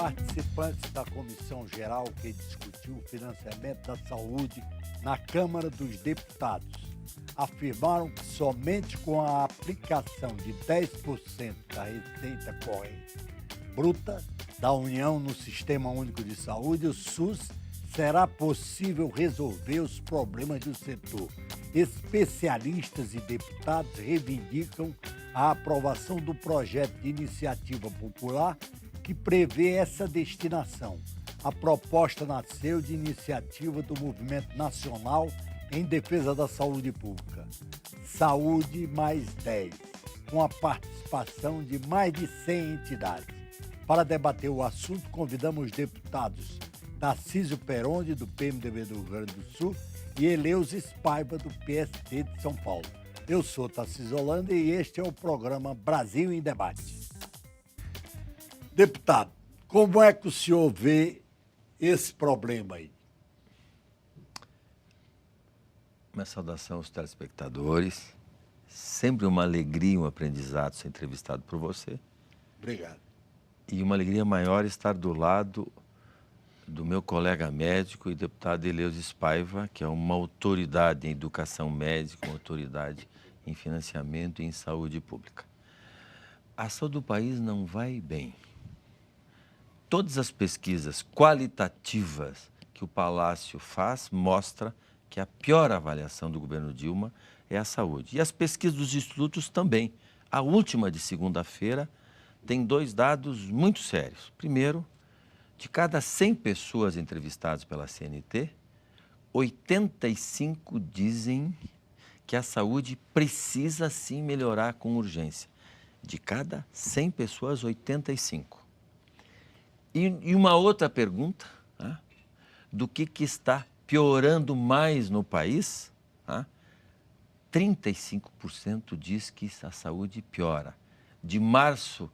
participantes da comissão geral que discutiu o financiamento da saúde na Câmara dos Deputados afirmaram que somente com a aplicação de 10% da receita corrente bruta da União no Sistema Único de Saúde, o SUS, será possível resolver os problemas do setor. Especialistas e deputados reivindicam a aprovação do projeto de iniciativa popular que prevê essa destinação. A proposta nasceu de iniciativa do Movimento Nacional em Defesa da Saúde Pública, Saúde Mais 10, com a participação de mais de 100 entidades. Para debater o assunto, convidamos os deputados Tarcísio Peronde, do PMDB do Rio Grande do Sul, e Eleusis Paiva, do PSD de São Paulo. Eu sou Tarcísio Holanda e este é o programa Brasil em Debate. Deputado, como é que o senhor vê esse problema aí? Uma saudação aos telespectadores. Sempre uma alegria e um aprendizado ser entrevistado por você. Obrigado. E uma alegria maior estar do lado do meu colega médico e deputado Eleusis Paiva, que é uma autoridade em educação médica, uma autoridade em financiamento e em saúde pública. A saúde do país não vai bem. Todas as pesquisas qualitativas que o Palácio faz mostram que a pior avaliação do governo Dilma é a saúde. E as pesquisas dos institutos também. A última de segunda-feira tem dois dados muito sérios. Primeiro, de cada 100 pessoas entrevistadas pela CNT, 85 dizem que a saúde precisa sim melhorar com urgência. De cada 100 pessoas, 85. E uma outra pergunta, né, do que está piorando mais no país, né, 35% diz que a saúde piora. De março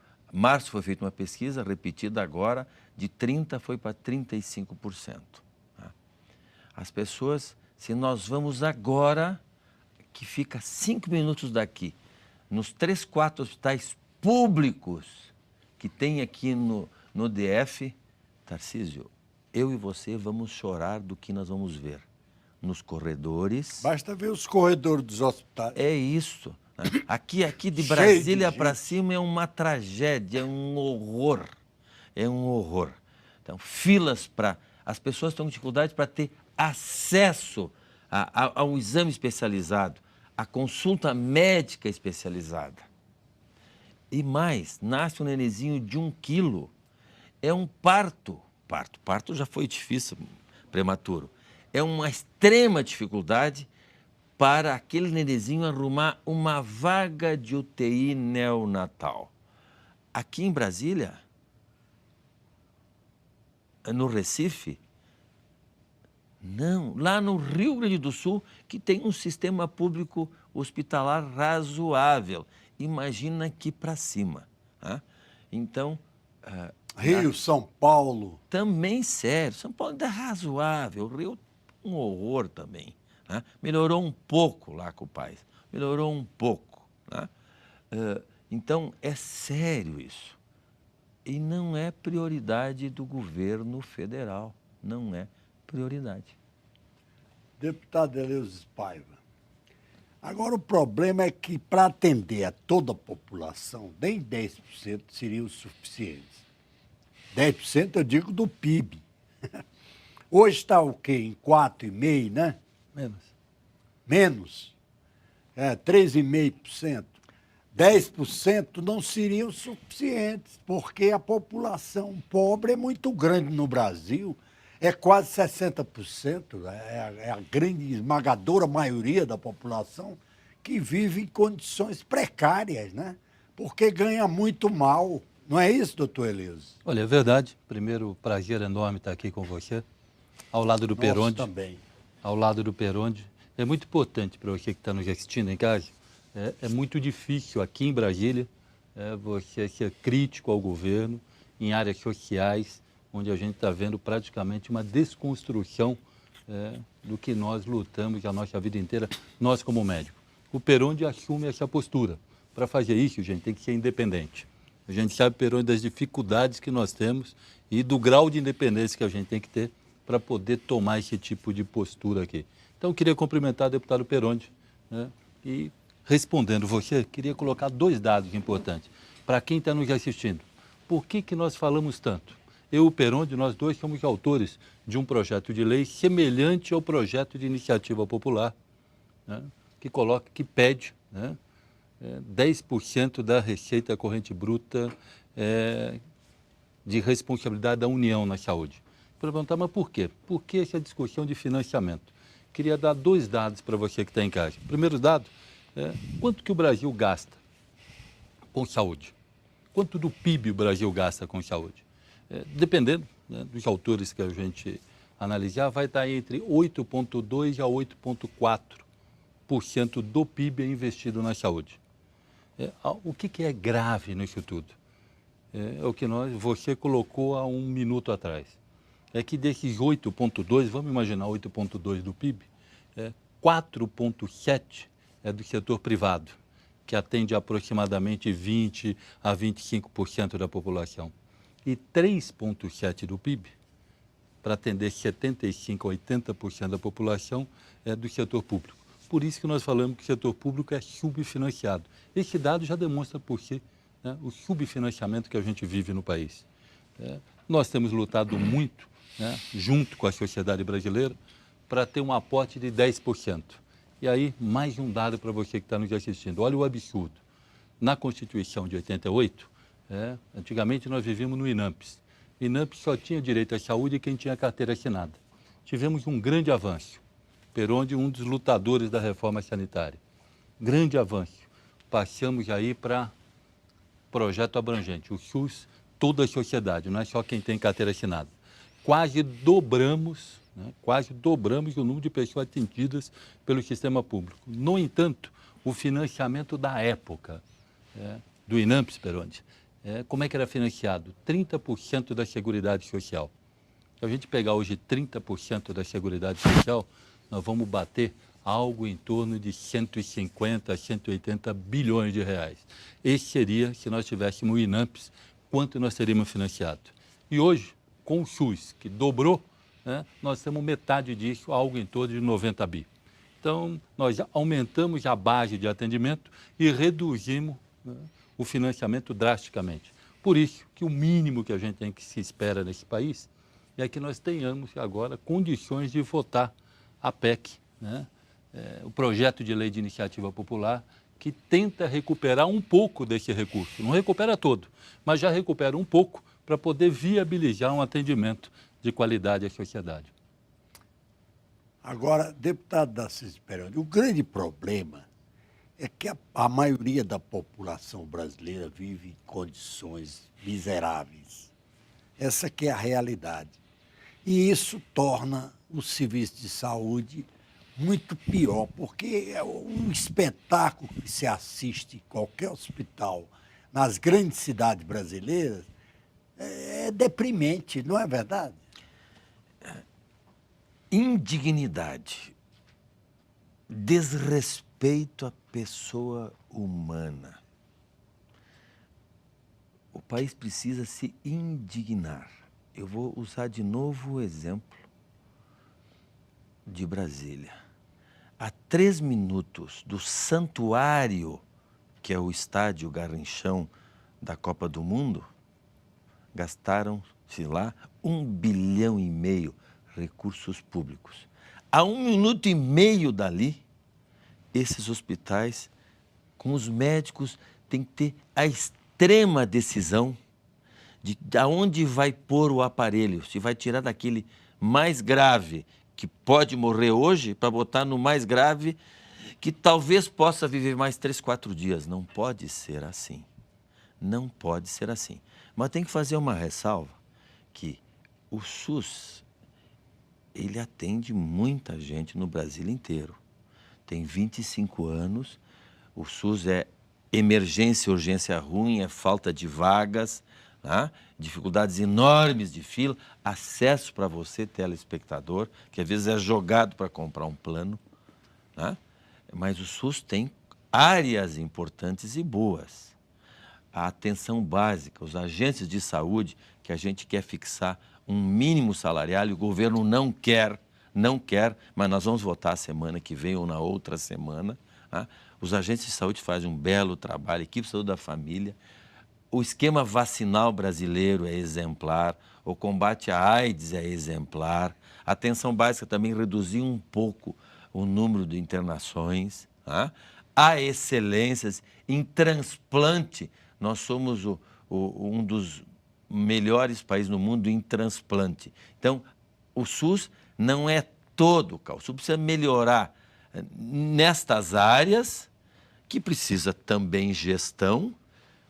foi feita uma pesquisa, repetida agora, de 30% foi para 35%. Né? As pessoas, se nós vamos agora, que fica 5 minutos daqui, nos 3, 4 hospitais públicos que tem aqui no DF, Tarcísio, eu e você vamos chorar do que nós vamos ver nos corredores. Basta ver os corredores dos hospitais. É isso. Né? Aqui de Brasília para cima é uma tragédia, é um horror. É um horror. Então, filas para... As pessoas estão com dificuldade para ter acesso ao exame especializado, à consulta médica especializada. E mais, nasce um nenenzinho de 1 quilo. É um parto. Parto já foi difícil, prematuro. É uma extrema dificuldade para aquele nenenzinho arrumar uma vaga de UTI neonatal. Aqui em Brasília, no Recife, não. Lá no Rio Grande do Sul, que tem um sistema público hospitalar razoável. Imagina aqui para cima. Né? Então... Rio, São Paulo. Também sério. São Paulo ainda é razoável. O Rio, um horror também. Né? Melhorou um pouco lá com o país. Melhorou um pouco. Né? Então, é sério isso. E não é prioridade do governo federal. Não é prioridade. Deputado Eleusis Paiva, agora o problema é que para atender a toda a população, nem 10% seria o suficiente. 10% eu digo do PIB. Hoje está o quê? Em 4,5%, né? Menos? 3,5%. 10% não seriam suficientes, porque a população pobre é muito grande no Brasil. É quase 60%, é a grande esmagadora maioria da população que vive em condições precárias, né? Porque ganha muito mal. Não é isso, doutor Eleusis? Olha, é verdade. Primeiro, prazer enorme estar aqui com você, ao lado do Peronde. Também. Ao lado do Peronde. É muito importante para você que está nos assistindo em casa. É muito difícil aqui em Brasília você ser crítico ao governo em áreas sociais, onde a gente está vendo praticamente uma desconstrução do que nós lutamos a nossa vida inteira, nós como médicos. O Peronde assume essa postura. Para fazer isso, gente, tem que ser independente. A gente sabe, Peroni, das dificuldades que nós temos e do grau de independência que a gente tem que ter para poder tomar esse tipo de postura aqui. Então, eu queria cumprimentar o deputado Peroni, né? E, respondendo você, queria colocar 2 dados importantes para quem está nos assistindo. Por que nós falamos tanto? Eu e o Peroni, nós dois somos autores de um projeto de lei semelhante ao projeto de iniciativa popular, né? que pede, né, 10% da receita corrente bruta de responsabilidade da União na saúde. Perguntar, mas por quê? Por que essa discussão de financiamento? Queria dar 2 dados para você que está em casa. Primeiro dado, quanto que o Brasil gasta com saúde? Quanto do PIB o Brasil gasta com saúde? Dependendo, né, dos autores que a gente analisar, vai estar entre 8,2% a 8,4% do PIB investido na saúde. O que é grave nisso tudo? É o que você colocou há 1 minuto atrás. É que desses 8,2%, vamos imaginar 8,2% do PIB, 4,7% é do setor privado, que atende aproximadamente 20% a 25% da população. E 3,7% do PIB, para atender 75% a 80% da população, é do setor público. Por isso que nós falamos que o setor público é subfinanciado. Esse dado já demonstra por si, né, o subfinanciamento que a gente vive no país. Nós temos lutado muito, né, junto com a sociedade brasileira, para ter um aporte de 10%. E aí, mais um dado para você que está nos assistindo. Olha o absurdo. Na Constituição de 88, antigamente nós vivíamos no INAMPS. O INAMPS só tinha direito à saúde quem tinha carteira assinada. Tivemos um grande avanço. Peroni, um dos lutadores da reforma sanitária. Grande avanço. Passamos aí para projeto abrangente. O SUS, toda a sociedade, não é só quem tem carteira assinada. Quase dobramos o número de pessoas atendidas pelo sistema público. No entanto, o financiamento da época, do INAMPS, Peroni, como é que era financiado? 30% da Seguridade Social. Se a gente pegar hoje 30% da Seguridade Social, nós vamos bater algo em torno de 150 a 180 bilhões de reais. Esse seria, se nós tivéssemos o INAMPS, quanto nós teríamos financiado. E hoje, com o SUS, que dobrou, nós temos metade disso, algo em torno de 90 bi. Então, nós aumentamos a base de atendimento e reduzimos, o financiamento drasticamente. Por isso que o mínimo que a gente tem que se espera nesse país é que nós tenhamos agora condições de votar a PEC, o projeto de lei de iniciativa popular, que tenta recuperar um pouco desse recurso. Não recupera todo, mas já recupera um pouco para poder viabilizar um atendimento de qualidade à sociedade. Agora, deputado Darcísio Peroni, o grande problema é que a maioria da população brasileira vive em condições miseráveis. Essa que é a realidade. E isso torna o serviço de saúde muito pior, porque é um espetáculo que se assiste em qualquer hospital nas grandes cidades brasileiras é deprimente, não é verdade? Indignidade, desrespeito à pessoa humana. O país precisa se indignar. Eu vou usar de novo o exemplo de Brasília. A 3 minutos do santuário, que é o estádio Garrinchão da Copa do Mundo, gastaram-se lá 1,5 bilhão recursos públicos. A 1,5 minutos dali, esses hospitais, com os médicos, têm que ter a extrema decisão de aonde vai pôr o aparelho, se vai tirar daquele mais grave, que pode morrer hoje, para botar no mais grave, que talvez possa viver mais 3, 4 dias. Não pode ser assim. Não pode ser assim. Mas tem que fazer uma ressalva, que o SUS, ele atende muita gente no Brasil inteiro. Tem 25 anos, o SUS é emergência, urgência ruim, é falta de vagas, dificuldades enormes de fila, acesso para você, telespectador, que às vezes é jogado para comprar um plano. Mas o SUS tem áreas importantes e boas. a atenção básica, os agentes de saúde, que a gente quer fixar um mínimo salarial e o governo não quer, mas nós vamos votar a semana que vem ou na outra semana. Tá? Os agentes de saúde fazem um belo trabalho, a equipe de saúde da família. O esquema vacinal brasileiro é exemplar, o combate à AIDS é exemplar, a atenção básica também reduziu um pouco o número de internações. Tá? Há excelências em transplante, nós somos um dos melhores países no mundo em transplante. Então, o SUS não é todo, o SUS precisa melhorar nestas áreas, que precisa também gestão,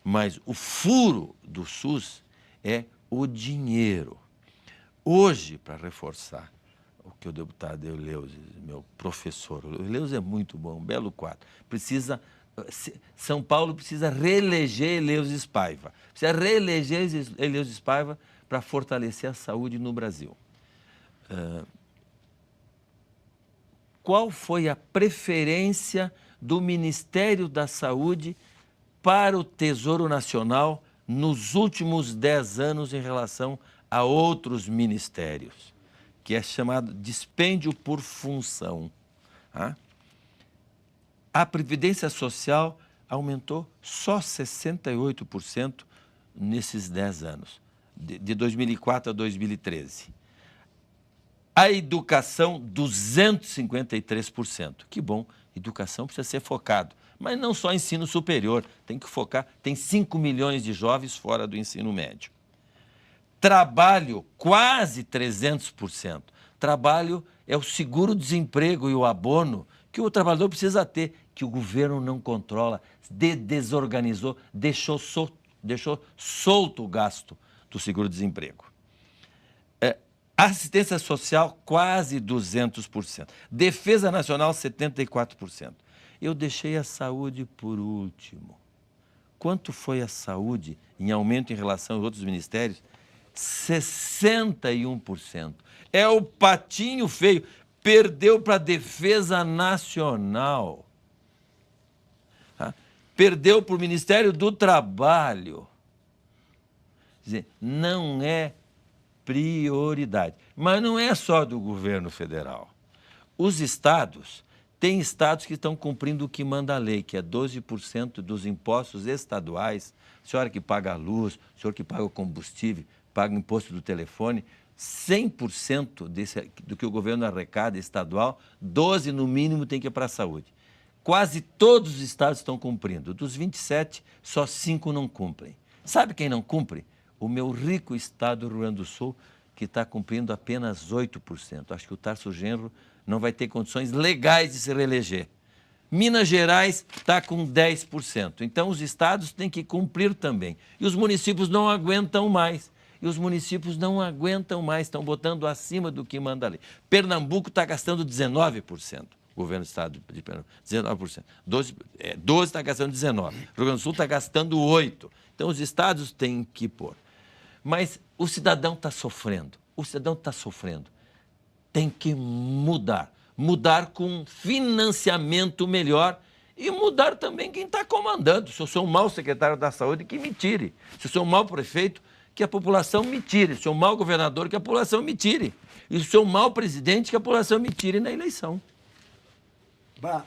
mas o furo do SUS é o dinheiro. Hoje, para reforçar o que o deputado Eleusis, meu professor, o Eleusis é muito bom, um belo quadro, São Paulo precisa reeleger Eleusis Paiva, precisa reeleger Eleusis Paiva para fortalecer a saúde no Brasil. Qual foi a preferência do Ministério da Saúde para o Tesouro Nacional nos últimos 10 anos em relação a outros ministérios, que é chamado dispêndio por função. Tá? A Previdência Social aumentou só 68% nesses 10 anos, de 2004 a 2013. A educação, 253%. Que bom, educação precisa ser focado. Mas não só ensino superior, tem que focar, tem 5 milhões de jovens fora do ensino médio. Trabalho, quase 300%. Trabalho é o seguro-desemprego e o abono que o trabalhador precisa ter, que o governo não controla, desorganizou, deixou solto o gasto do seguro-desemprego. Assistência social, quase 200%. Defesa nacional, 74%. Eu deixei a saúde por último. Quanto foi a saúde em aumento em relação aos outros ministérios? 61%. É o patinho feio. Perdeu para a Defesa Nacional. Tá? Perdeu para o Ministério do Trabalho. Quer dizer, não é prioridade. Mas não é só do governo federal. Os estados, tem estados que estão cumprindo o que manda a lei, que é 12% dos impostos estaduais. A senhora que paga a luz, o senhor que paga o combustível, paga o imposto do telefone, 100% do que o governo arrecada estadual, 12% no mínimo tem que ir para a saúde. Quase todos os estados estão cumprindo. Dos 27, só 5 não cumprem. Sabe quem não cumpre? O meu rico estado do Rio Grande do Sul, que está cumprindo apenas 8%. Acho que o Tarso Genro não vai ter condições legais de se reeleger. Minas Gerais está com 10%. Então, os estados têm que cumprir também. E os municípios não aguentam mais. Estão botando acima do que manda a lei. Pernambuco está gastando 19%. O governo do estado de Pernambuco, 19%. 12 está gastando 19%. O Rio Grande do Sul está gastando 8%. Então, os estados têm que pôr. Mas o cidadão está sofrendo. Tem que mudar. Mudar com financiamento melhor e mudar também quem está comandando. Se eu sou um mau secretário da saúde, que me tire. Se eu sou um mau prefeito, que a população me tire. Se eu sou um mau governador, que a população me tire. E se eu sou um mau presidente, que a população me tire na eleição.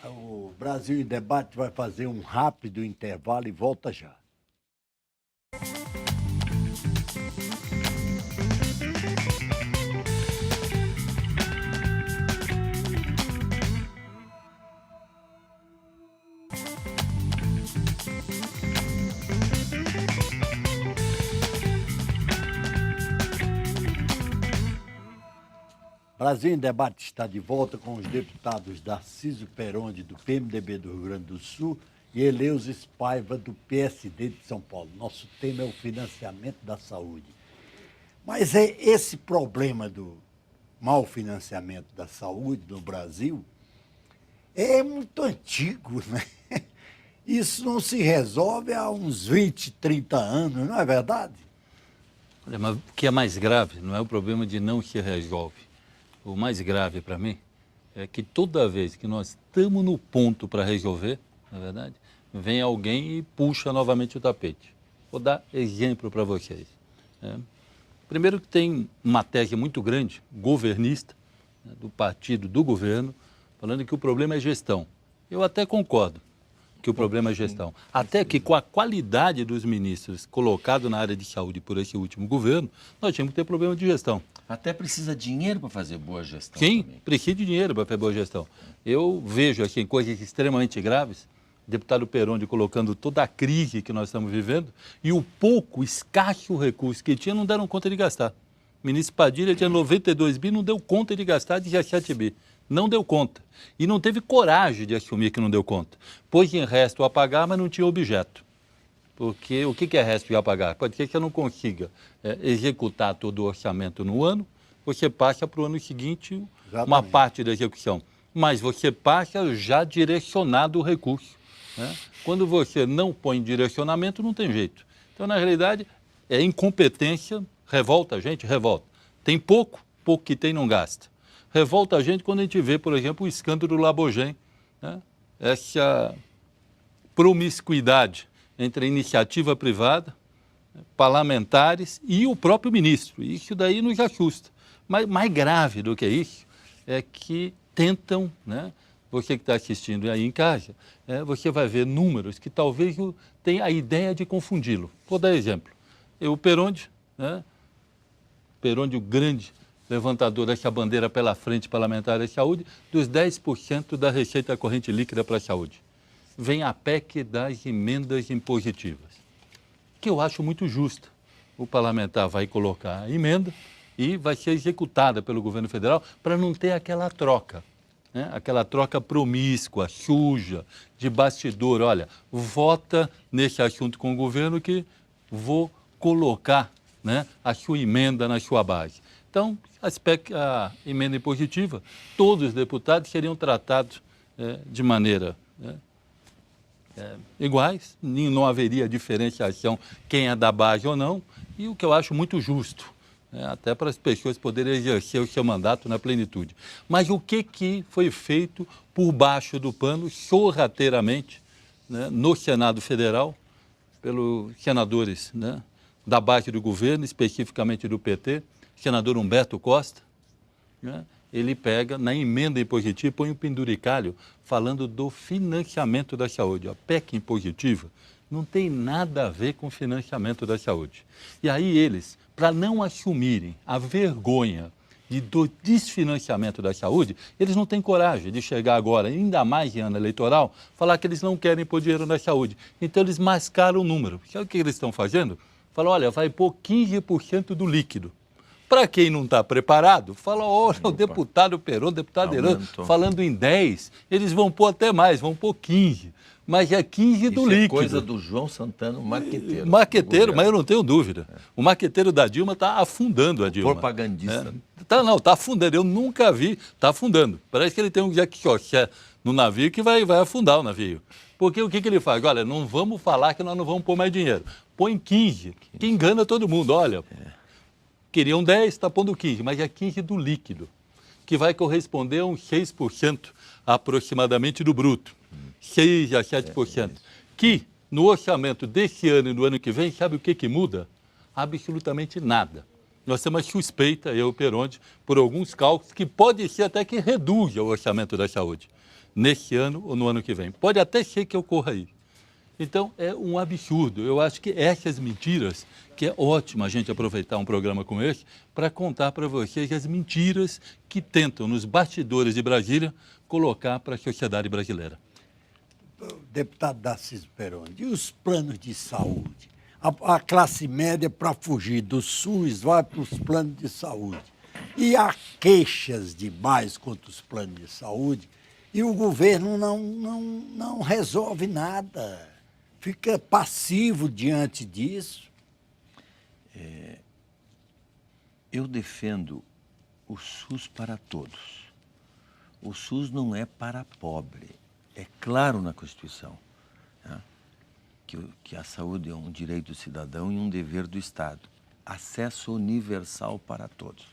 O Brasil em Debate vai fazer um rápido intervalo e volta já. Brasil em Debate está de volta com os deputados Darcísio Peronde, do PMDB do Rio Grande do Sul, e Eleusis Paiva, do PSD de São Paulo. Nosso tema é o financiamento da saúde. Mas esse problema do mau financiamento da saúde no Brasil é muito antigo, né? Isso não se resolve há uns 20, 30 anos, não é verdade? Olha, mas o que é mais grave não é o problema de não se resolve. O mais grave para mim é que toda vez que nós estamos no ponto para resolver, na verdade, vem alguém e puxa novamente o tapete. Vou dar exemplo para vocês. Primeiro que tem uma tese muito grande, governista, do partido do governo, falando que o problema é gestão. Eu até concordo que o problema é gestão. Até que com a qualidade dos ministros colocados na área de saúde por esse último governo, nós tínhamos que ter problema de gestão. Até precisa de dinheiro para fazer boa gestão. Sim, também. precisa de dinheiro para fazer boa gestão. Eu vejo assim, coisas extremamente graves, o deputado Perondi colocando toda a crise que nós estamos vivendo e o pouco, escasso recurso que tinha, não deram conta de gastar. O ministro Padilha tinha 92 bi, não deu conta de gastar 17 bi. Não deu conta. E não teve coragem de assumir que não deu conta. Pôs em resto a pagar, mas não tinha objeto. Porque o que é resto a pagar? Pode ser que eu não consiga executar todo o orçamento no ano, você passa para o ano seguinte uma parte da execução. Mas você passa já direcionado o recurso. Né? Quando você não põe direcionamento, não tem jeito. Então, na realidade, é incompetência, revolta a gente, revolta. Tem pouco que tem não gasta. Revolta a gente quando a gente vê, por exemplo, o escândalo do Labogem, né? Essa promiscuidade entre a iniciativa privada, parlamentares e o próprio ministro. Isso daí nos assusta. Mas mais grave do que isso é que tentam, né? Você que está assistindo aí em casa, você vai ver números que talvez tenha a ideia de confundi-lo. Vou dar exemplo. O Perondi, né? Perondi, o grande levantador dessa bandeira pela Frente Parlamentar da Saúde, dos 10% da receita corrente líquida para a saúde. Vem a PEC das emendas impositivas, que eu acho muito justa. O parlamentar vai colocar a emenda e vai ser executada pelo governo federal para não ter aquela troca, né? Aquela troca promíscua, suja, de bastidor. Olha, vota nesse assunto com o governo que vou colocar, né, a sua emenda na sua base. Então, a emenda impositiva, todos os deputados seriam tratados de maneira iguais, não haveria diferenciação quem é da base ou não, e o que eu acho muito justo, até para as pessoas poderem exercer o seu mandato na plenitude. Mas o que foi feito por baixo do pano, sorrateiramente, né, no Senado Federal, pelos senadores, né, da base do governo, especificamente do PT, senador Humberto Costa, né, ele pega na emenda impositiva e põe um penduricalho falando do financiamento da saúde. A PEC impositiva não tem nada a ver com financiamento da saúde. E aí eles, para não assumirem a vergonha do desfinanciamento da saúde, eles não têm coragem de chegar agora, ainda mais em ano eleitoral, falar que eles não querem pôr dinheiro na saúde. Então eles mascaram o número. Sabe o que eles estão fazendo? Falam, olha, vai pôr 15% do líquido. Para quem não está preparado, fala, olha, o deputado Peron, o deputado Heran, falando em 10, eles vão pôr até mais, vão pôr 15. Mas é 15 do líquido. É coisa do João Santana, marqueteiro. Marqueteiro, mas eu não tenho dúvida. O marqueteiro da Dilma está afundando a Dilma. Propagandista. Está afundando. Eu nunca vi, está afundando. Parece que ele tem um Jack Chauchet no navio que vai afundar o navio. Porque o que ele faz? Olha, não vamos falar que nós não vamos pôr mais dinheiro. Põe 15, que engana todo mundo. Olha, queriam 10, está pondo 15, mas é 15 do líquido, que vai corresponder a uns 6% aproximadamente do bruto. 6 a 7%. Que no orçamento desse ano e do ano que vem, sabe o que muda? Absolutamente nada. Nós temos uma suspeita, eu, Perondi, por alguns cálculos, que pode ser até que reduza o orçamento da saúde, nesse ano ou no ano que vem. Pode até ser que ocorra isso. Então, é um absurdo. Eu acho que essas mentiras, que é ótimo a gente aproveitar um programa como esse, para contar para vocês as mentiras que tentam, nos bastidores de Brasília, colocar para a sociedade brasileira. Deputado Darciso Perondi, e os planos de saúde? A classe média, para fugir do SUS, vai para os planos de saúde. E há queixas demais contra os planos de saúde, e o governo não resolve nada. Fica passivo diante disso. Eu defendo o SUS para todos. O SUS não é para pobre. É claro na Constituição, né, que a saúde é um direito do cidadão e um dever do Estado. Acesso universal para todos.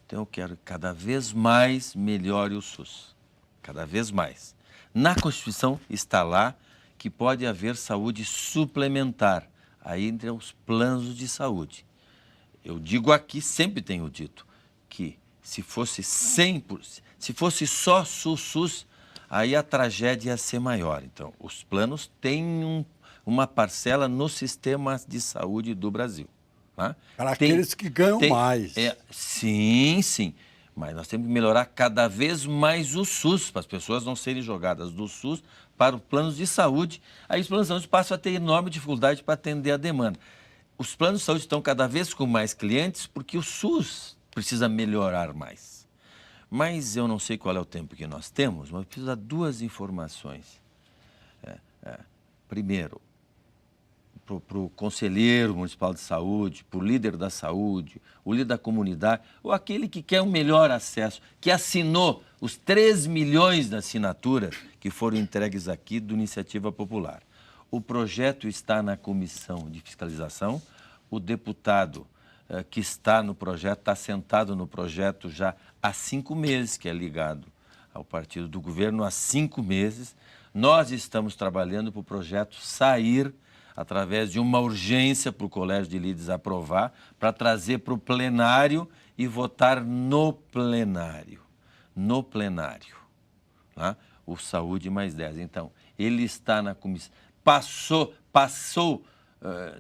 Então eu quero que cada vez mais melhore o SUS. Cada vez mais. Na Constituição está lá que pode haver saúde suplementar Aí entram os planos de saúde. Eu digo aqui, sempre tenho dito, que se fosse 100%, se fosse só SUS, aí a tragédia ia ser maior. Então, os planos têm uma parcela no sistema de saúde do Brasil. Tá? Para aqueles que ganham mais. Sim, sim. Mas nós temos que melhorar cada vez mais o SUS, para as pessoas não serem jogadas do SUS para os planos de saúde. Aí os planos de saúde passam a ter enorme dificuldade para atender a demanda. Os planos de saúde estão cada vez com mais clientes porque o SUS precisa melhorar mais. Mas eu não sei qual é o tempo que nós temos, mas eu preciso dar duas informações. Primeiro, para o conselheiro municipal de saúde, para o líder da saúde, o líder da comunidade, ou aquele que quer um melhor acesso, que assinou os 3 milhões de assinaturas que foram entregues aqui do Iniciativa Popular. O projeto está na comissão de fiscalização, o deputado que está no projeto, está sentado no projeto já há 5 meses, que é ligado ao partido do governo há 5 meses. Nós estamos trabalhando para o projeto sair através de uma urgência para o Colégio de Líderes aprovar, para trazer para o plenário e votar no plenário. No plenário. Tá? O Saúde mais 10. Então, ele está na comissão, passou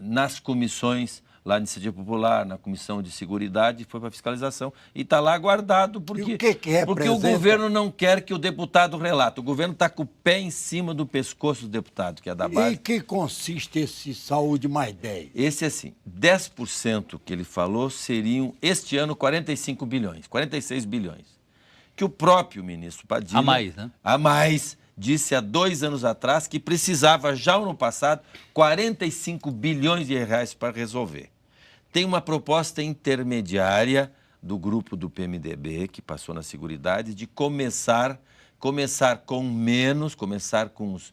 nas comissões lá na Iniciativa Popular, na Comissão de Seguridade, foi para fiscalização e está lá guardado porque, porque o governo não quer que o deputado relate. O governo está com o pé em cima do pescoço do deputado, que é da base. E em que consiste esse Saúde mais 10? Esse, assim, 10% que ele falou seriam, este ano, 45 bilhões, 46 bilhões. Que o próprio ministro Padilha... A mais, né? A mais... disse há 2 anos atrás que precisava, já no passado, 45 bilhões de reais para resolver. Tem uma proposta intermediária do grupo do PMDB, que passou na Seguridade, de começar com menos, começar com uns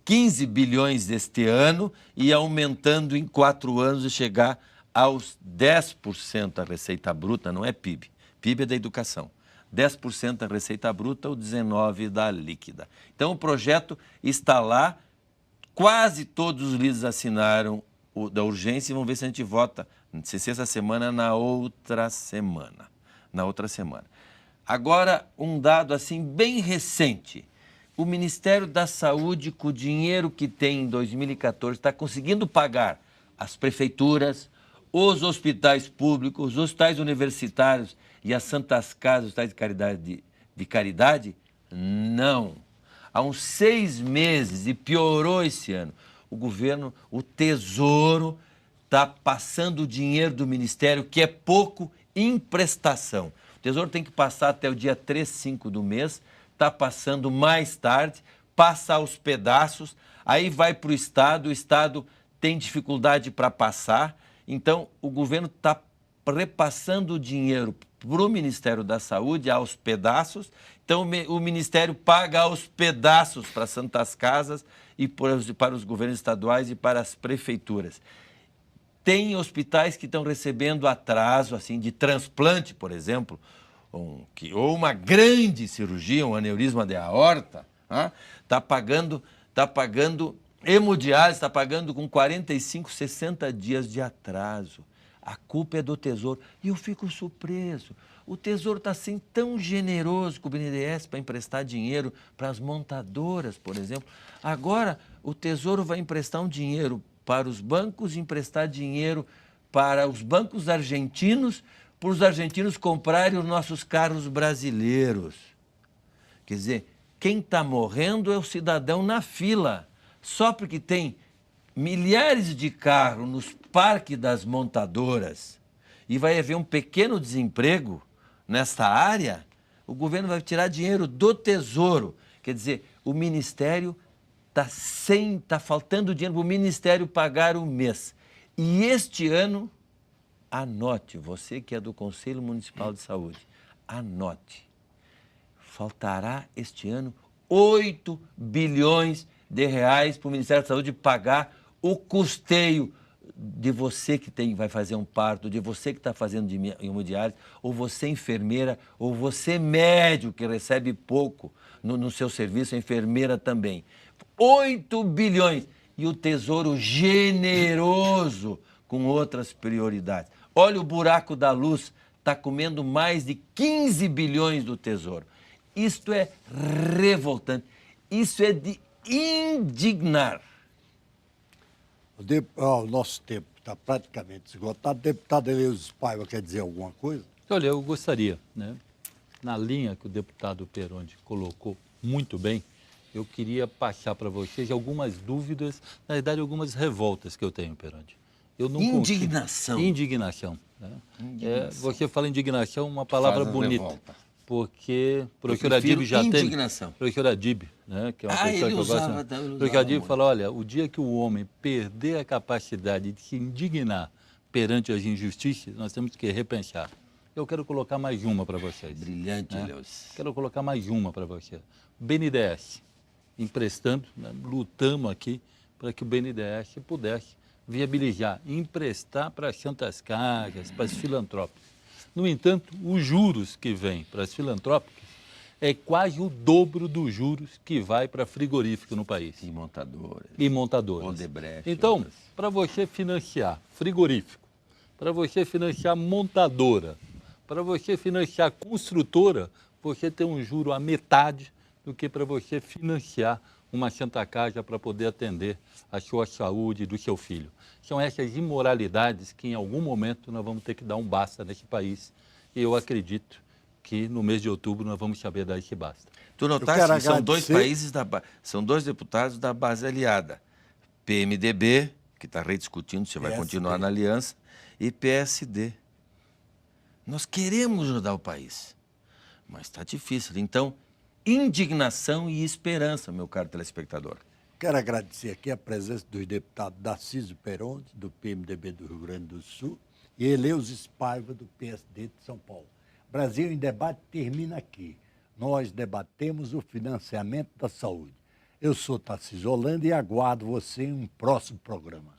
15 bilhões deste ano e aumentando em 4 anos e chegar aos 10% da receita bruta, não é PIB. PIB é da educação. 10% da receita bruta ou 19% da líquida. Então, o projeto está lá, quase todos os líderes assinaram o da urgência e vamos ver se a gente vota, se essa semana, na outra semana. Agora, um dado assim bem recente. O Ministério da Saúde, com o dinheiro que tem em 2014, está conseguindo pagar as prefeituras, os hospitais públicos, os hospitais universitários e as santas casas, os hospitais de caridade? Não. Há uns 6 meses, e piorou esse ano, o governo, o Tesouro, está passando o dinheiro do Ministério, que é pouco, em prestação. O Tesouro tem que passar até o dia 3, 5 do mês, está passando mais tarde, passa aos pedaços, aí vai para o Estado tem dificuldade para passar, então o governo está repassando o dinheiro para o Ministério da Saúde aos pedaços, então o Ministério paga aos pedaços para as santas casas e para os governos estaduais e para as prefeituras. Tem hospitais que estão recebendo atraso, assim, de transplante, por exemplo, ou uma grande cirurgia, um aneurisma de aorta, está pagando hemodiálise, está pagando com 45, 60 dias de atraso. A culpa é do Tesouro. E eu fico surpreso. O Tesouro está assim tão generoso com o BNDES para emprestar dinheiro para as montadoras, por exemplo. Agora, o Tesouro vai emprestar um dinheiro para os bancos, emprestar dinheiro para os bancos argentinos, para os argentinos comprarem os nossos carros brasileiros. Quer dizer, quem está morrendo é o cidadão na fila. Só porque tem milhares de carros nos parques das montadoras e vai haver um pequeno desemprego nesta área, o governo vai tirar dinheiro do Tesouro. Quer dizer, o Ministério está faltando dinheiro para o Ministério pagar o mês. E este ano, anote, você que é do Conselho Municipal de Saúde, anote, faltará este ano 8 bilhões de reais para o Ministério da Saúde pagar o custeio de você que vai fazer um parto, de você que está fazendo hemodiálise, ou você enfermeira, ou você médico que recebe pouco no seu serviço, a enfermeira também. 8 bilhões. e o Tesouro generoso com outras prioridades. Olha, o buraco da luz está comendo mais de 15 bilhões do Tesouro. Isto é revoltante. Isso é de indignar. O nosso tempo está praticamente esgotado. Deputado Eleus Paiva quer dizer alguma coisa? Olha, eu gostaria, né, na linha que o deputado Perondi colocou muito bem, eu queria passar para vocês algumas dúvidas, na verdade, algumas revoltas que eu tenho, Perondi. Eu não Indignação. Consigo... Indignação. Né? Indignação. Você fala indignação, uma palavra bonita. Revolta. Porque o professor Adib já indignação. tem. O professor Adib, né, que é uma pessoa ele que eu usava, gosto. ele O professor Adib usava fala, olha, o dia que o homem perder a capacidade de se indignar perante as injustiças, nós temos que repensar. Eu quero colocar mais uma para vocês. Brilhante, né? Eleus. Quero colocar mais uma para você. BNDES, emprestando, né, lutamos aqui para que o BNDES pudesse viabilizar, emprestar para as santas casas, para as filantrópicas. No entanto, os juros que vêm para as filantrópicas é quase o dobro dos juros que vai para frigorífico no país. E montadoras. E montadoras. Odebrecht, então, outras. para você financiar frigorífico, para você financiar montadora, para você financiar construtora, você tem um juro a metade do que para você financiar uma Santa Casa para poder atender a sua saúde do seu filho. São essas imoralidades que em algum momento nós vamos ter que dar um basta nesse país e eu acredito que no mês de outubro nós vamos saber dar esse basta. Tu notaste que são dois países, são dois deputados da base aliada. PMDB, que está rediscutindo se vai continuar na aliança, e PSD. Nós queremos ajudar o país, mas está difícil. Então, indignação e esperança, meu caro telespectador. Quero agradecer aqui a presença dos deputados Darcísio Perondi, do PMDB do Rio Grande do Sul, e Eleus Paiva, do PSD de São Paulo. Brasil em Debate termina aqui. Nós debatemos o financiamento da saúde. Eu sou Tarcísio Holanda e aguardo você em um próximo programa.